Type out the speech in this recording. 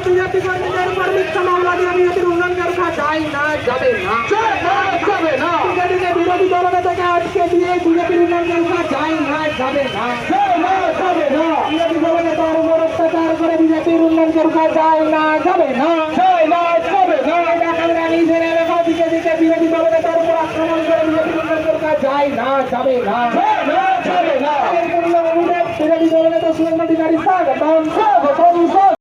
BJP কর্মীদের উপর মিথ্যা মামলা দিয়ে বিজেপির উন্নয়ন রোখা যায় না, যাবে না। বিরোধী দলনেতাকে আটকে দিয়ে বিজেপির উন্নয়ন রোখা যায় না, যাবে না। বিরোধী দলনেতার উপর অত্যাচার করে বিজেপির উন্নয়ন রোখা যায় না, যাবে না। বিরোধী দলনেতার উপর আক্রমণ করে বিজেপির উন্নয়ন রোখা যায় না, যাবে না। বিরোধী দলনেতা সুরেন্দ্র অধিকারী স্বাগতম।